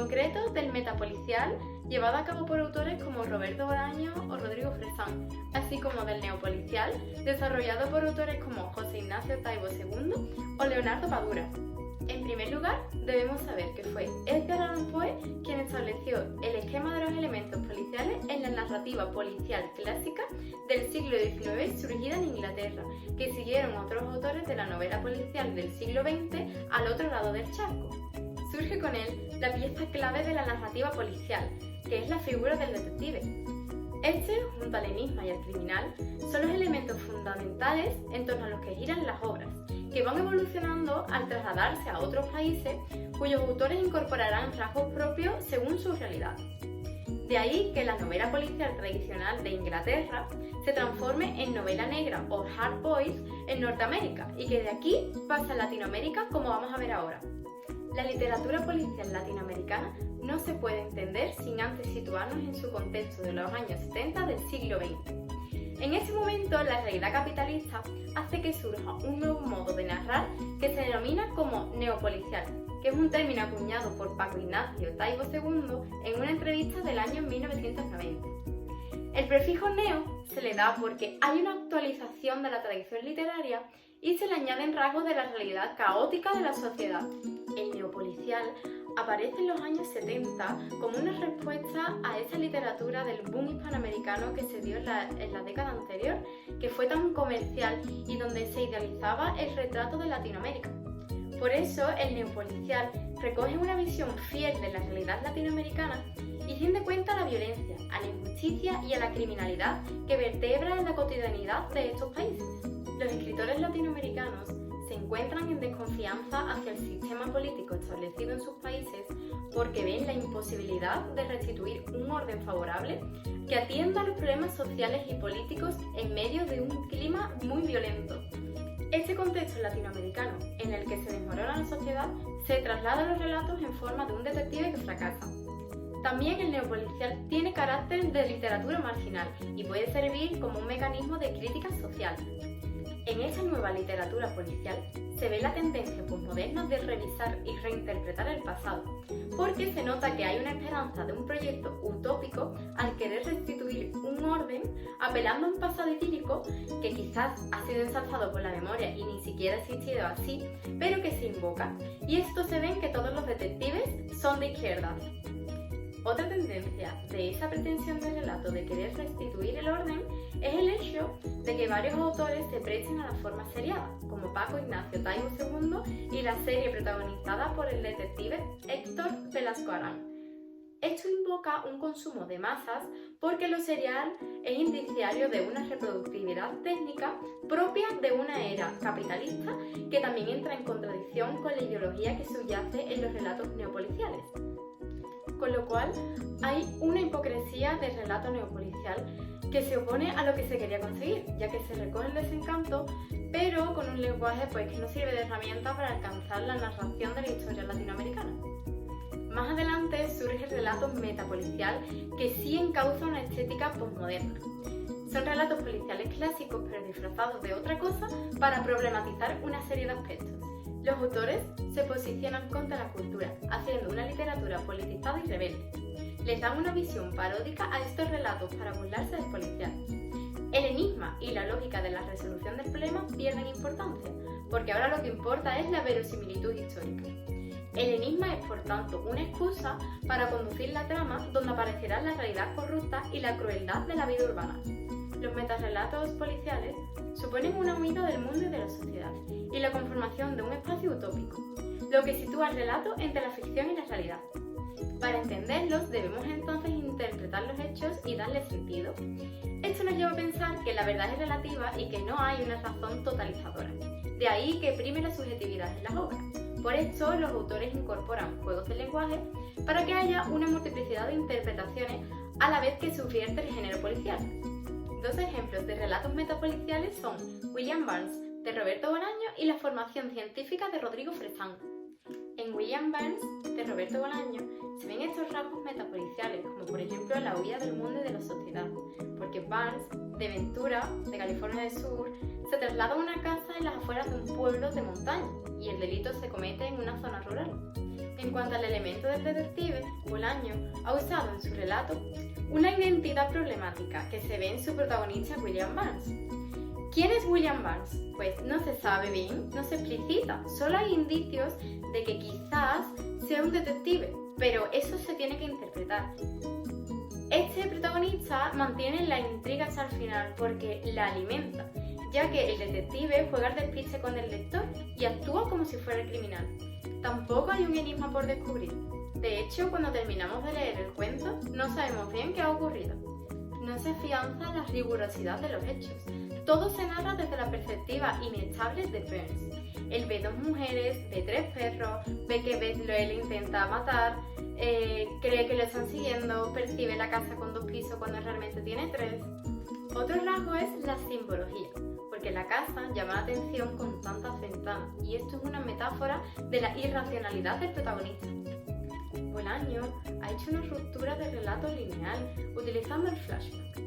concreto del metapolicial llevado a cabo por autores como Roberto Bolaño o Rodrigo Fresán, así como del neopolicial desarrollado por autores como José Ignacio Taibo II o Leonardo Padura. En primer lugar, debemos saber que fue Edgar Allan Poe quien estableció el esquema de los elementos policiales en la narrativa policial clásica del siglo XIX surgida en Inglaterra, que siguieron otros autores de la novela policial del siglo XX al otro lado del charco. Surge con él la pieza clave de la narrativa policial, que es la figura del detective. Este, junto al enigma y al criminal, son los elementos fundamentales en torno a los que giran las obras, que van evolucionando al trasladarse a otros países cuyos autores incorporarán rasgos propios según su realidad. De ahí que la novela policial tradicional de Inglaterra se transforme en novela negra o hard boiled en Norteamérica y que de aquí pasa a Latinoamérica como vamos a ver ahora. La literatura policial latinoamericana no se puede entender sin antes situarnos en su contexto de los años 70 del siglo XX. En ese momento, la realidad capitalista hace que surja un nuevo modo de narrar que se denomina como neopolicial, que es un término acuñado por Paco Ignacio Taibo II en una entrevista del año 1990. El prefijo neo se le da porque hay una actualización de la tradición literaria y se le añaden rasgos de la realidad caótica de la sociedad. El neopolicial aparece en los años 70 como una respuesta a esa literatura del boom hispanoamericano que se dio en la década anterior, que fue tan comercial y donde se idealizaba el retrato de Latinoamérica. Por eso, el neopolicial recoge una visión fiel de la realidad latinoamericana y tiende cuenta a la violencia, a la injusticia y a la criminalidad que vertebra en la cotidianidad de estos países. Los escritores latinoamericanos se encuentran en desconfianza hacia el sistema político establecido en sus países porque ven la imposibilidad de restituir un orden favorable que atienda a los problemas sociales y políticos en medio de un clima muy violento. Este contexto latinoamericano en el que se desmorona la sociedad se traslada a los relatos en forma de un detective que fracasa. También el neopolicial tiene carácter de literatura marginal y puede servir como un mecanismo de crítica social. En esta nueva literatura policial se ve la tendencia posmoderna de revisar y reinterpretar el pasado, porque se nota que hay una esperanza de un proyecto utópico al querer restituir un orden apelando a un pasado idílico que quizás ha sido ensalzado por la memoria y ni siquiera ha existido así, pero que se invoca, y esto se ve en que todos los detectives son de izquierdas. Otra tendencia de esa pretensión de relato de querer restituir el orden es el hecho de que varios autores se presten a la forma seriada, como Paco Ignacio Taibo II y la serie protagonizada por el detective Héctor Velasco Arán. Esto invoca un consumo de masas porque lo serial es indiciario de una reproductividad técnica propia de una era capitalista que también entra en contradicción con la ideología que subyace en los relatos neopoliciales. Con lo cual, hay una hipocresía del relato neopolicial que se opone a lo que se quería conseguir, ya que se recoge el desencanto, pero con un lenguaje que no sirve de herramienta para alcanzar la narración de la historia latinoamericana. Más adelante surge el relato metapolicial, que sí encauza una estética posmoderna. Son relatos policiales clásicos, pero disfrazados de otra cosa para problematizar una serie de aspectos. Los autores se posicionan contra la cultura, haciendo una literatura politizada y rebelde. Les dan una visión paródica a estos relatos para burlarse del policial. El enigma y la lógica de la resolución del problema pierden importancia, porque ahora lo que importa es la verosimilitud histórica. El enigma es, por tanto, una excusa para conducir la trama donde aparecerá la realidad corrupta y la crueldad de la vida urbana. Los metarrelatos policiales suponen una huida del mundo y de la sociedad y la conformación de un espacio utópico, lo que sitúa el relato entre la ficción y la realidad. Para entenderlos debemos entonces interpretar los hechos y darles sentido. Esto nos lleva a pensar que la verdad es relativa y que no hay una razón totalizadora. De ahí que prime la subjetividad en las obras. Por esto los autores incorporan juegos de lenguaje para que haya una multiplicidad de interpretaciones a la vez que subvierte el género policial. Dos ejemplos de relatos metapoliciales son William Burns, de Roberto Bolaño, y La formación científica, de Rodrigo Fresán. En William Burns, de Roberto Bolaño, se ven estos rasgos metapoliciales, como por ejemplo la huida del mundo y de la sociedad, porque Burns, de Ventura, de California del Sur, se traslada a una casa en las afueras de un pueblo de montaña y el delito se comete en una zona rural. En cuanto al elemento del detective, Bolaño ha usado en su relato una identidad problemática que se ve en su protagonista William Burns. ¿Quién es William Burns? Pues no se sabe bien, no se explicita, solo hay indicios de que quizás sea un detective, pero eso se tiene que interpretar. Este protagonista mantiene la intriga hasta el final porque la alimenta, ya que el detective juega al despiste con el lector y actúa como si fuera el criminal. Tampoco hay un enigma por descubrir. De hecho, cuando terminamos de leer el cuento, no sabemos bien qué ha ocurrido. No se afianza la rigurosidad de los hechos. Todo se narra desde la perspectiva inestable de Burns. Él ve 2 mujeres, ve 3 perros, ve que Beth le intenta matar, cree que lo están siguiendo, percibe la casa con 2 pisos cuando realmente tiene 3. Otro rasgo es la simbología, porque la casa llama la atención con tantas ventanas, y esto es una metáfora de la irracionalidad del protagonista. Bolaño ha hecho una ruptura de relato lineal utilizando el flashback.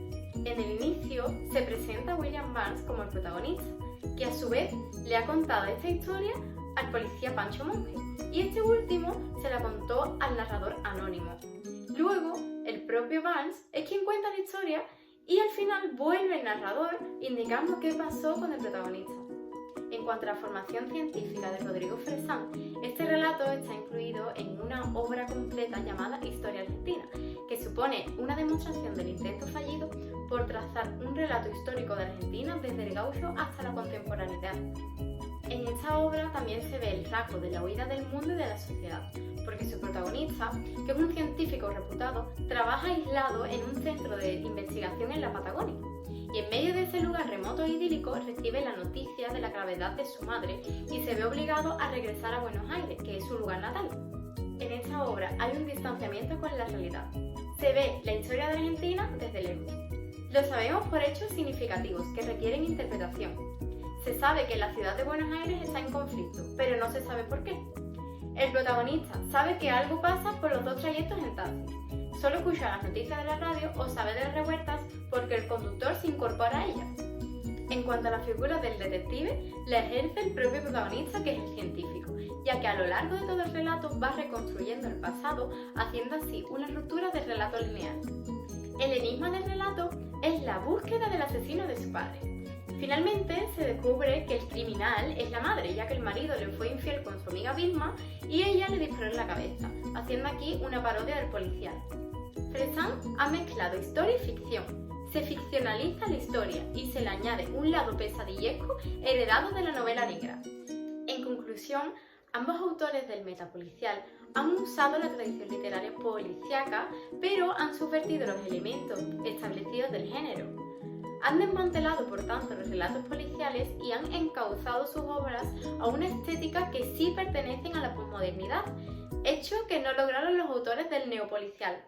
En el inicio se presenta a William Burns como el protagonista, que a su vez le ha contado esta historia al policía Pancho Monge, y este último se la contó al narrador anónimo. Luego, el propio Burns es quien cuenta la historia y al final vuelve el narrador indicando qué pasó con el protagonista. En cuanto a la formación científica de Rodrigo Fresán, este relato está incluido en una obra completa llamada Historia Argentina, que supone una demostración del intento fallido por trazar un relato histórico de Argentina desde el gaucho hasta la contemporaneidad. En esta obra también se ve el rasgo de la huida del mundo y de la sociedad, porque su protagonista, que es un científico reputado, trabaja aislado en un centro de investigación en la Patagonia. Y en medio de ese lugar remoto e idílico recibe la noticia de la gravedad de su madre y se ve obligado a regresar a Buenos Aires, que es su lugar natal. En esta obra hay un distanciamiento con la realidad. Se ve la historia de Argentina desde lejos. Lo sabemos por hechos significativos que requieren interpretación. Se sabe que la ciudad de Buenos Aires está en conflicto, pero no se sabe por qué. El protagonista sabe que algo pasa por los 2 trayectos en taxi. Solo escucha las noticias de la radio o sabe de las revueltas porque el conductor se incorpora a ellas. En cuanto a la figura del detective, la ejerce el propio protagonista, que es el científico, ya que a lo largo de todo el relato va reconstruyendo el pasado, haciendo así una ruptura del relato lineal. El enigma del relato es la búsqueda del asesino de su padre. Finalmente se descubre que el criminal es la madre, ya que el marido le fue infiel con su amiga Vilma y ella le disparó en la cabeza, haciendo aquí una parodia del policial. Fresán ha mezclado historia y ficción. Se ficcionaliza la historia y se le añade un lado pesadillesco heredado de la novela negra. En conclusión, ambos autores del metapolicial han usado la tradición literaria policíaca, pero han subvertido los elementos establecidos del género. Han desmantelado, por tanto, los relatos policiales y han encauzado sus obras a una estética que sí pertenecen a la posmodernidad, hecho que no lograron los autores del neopolicial.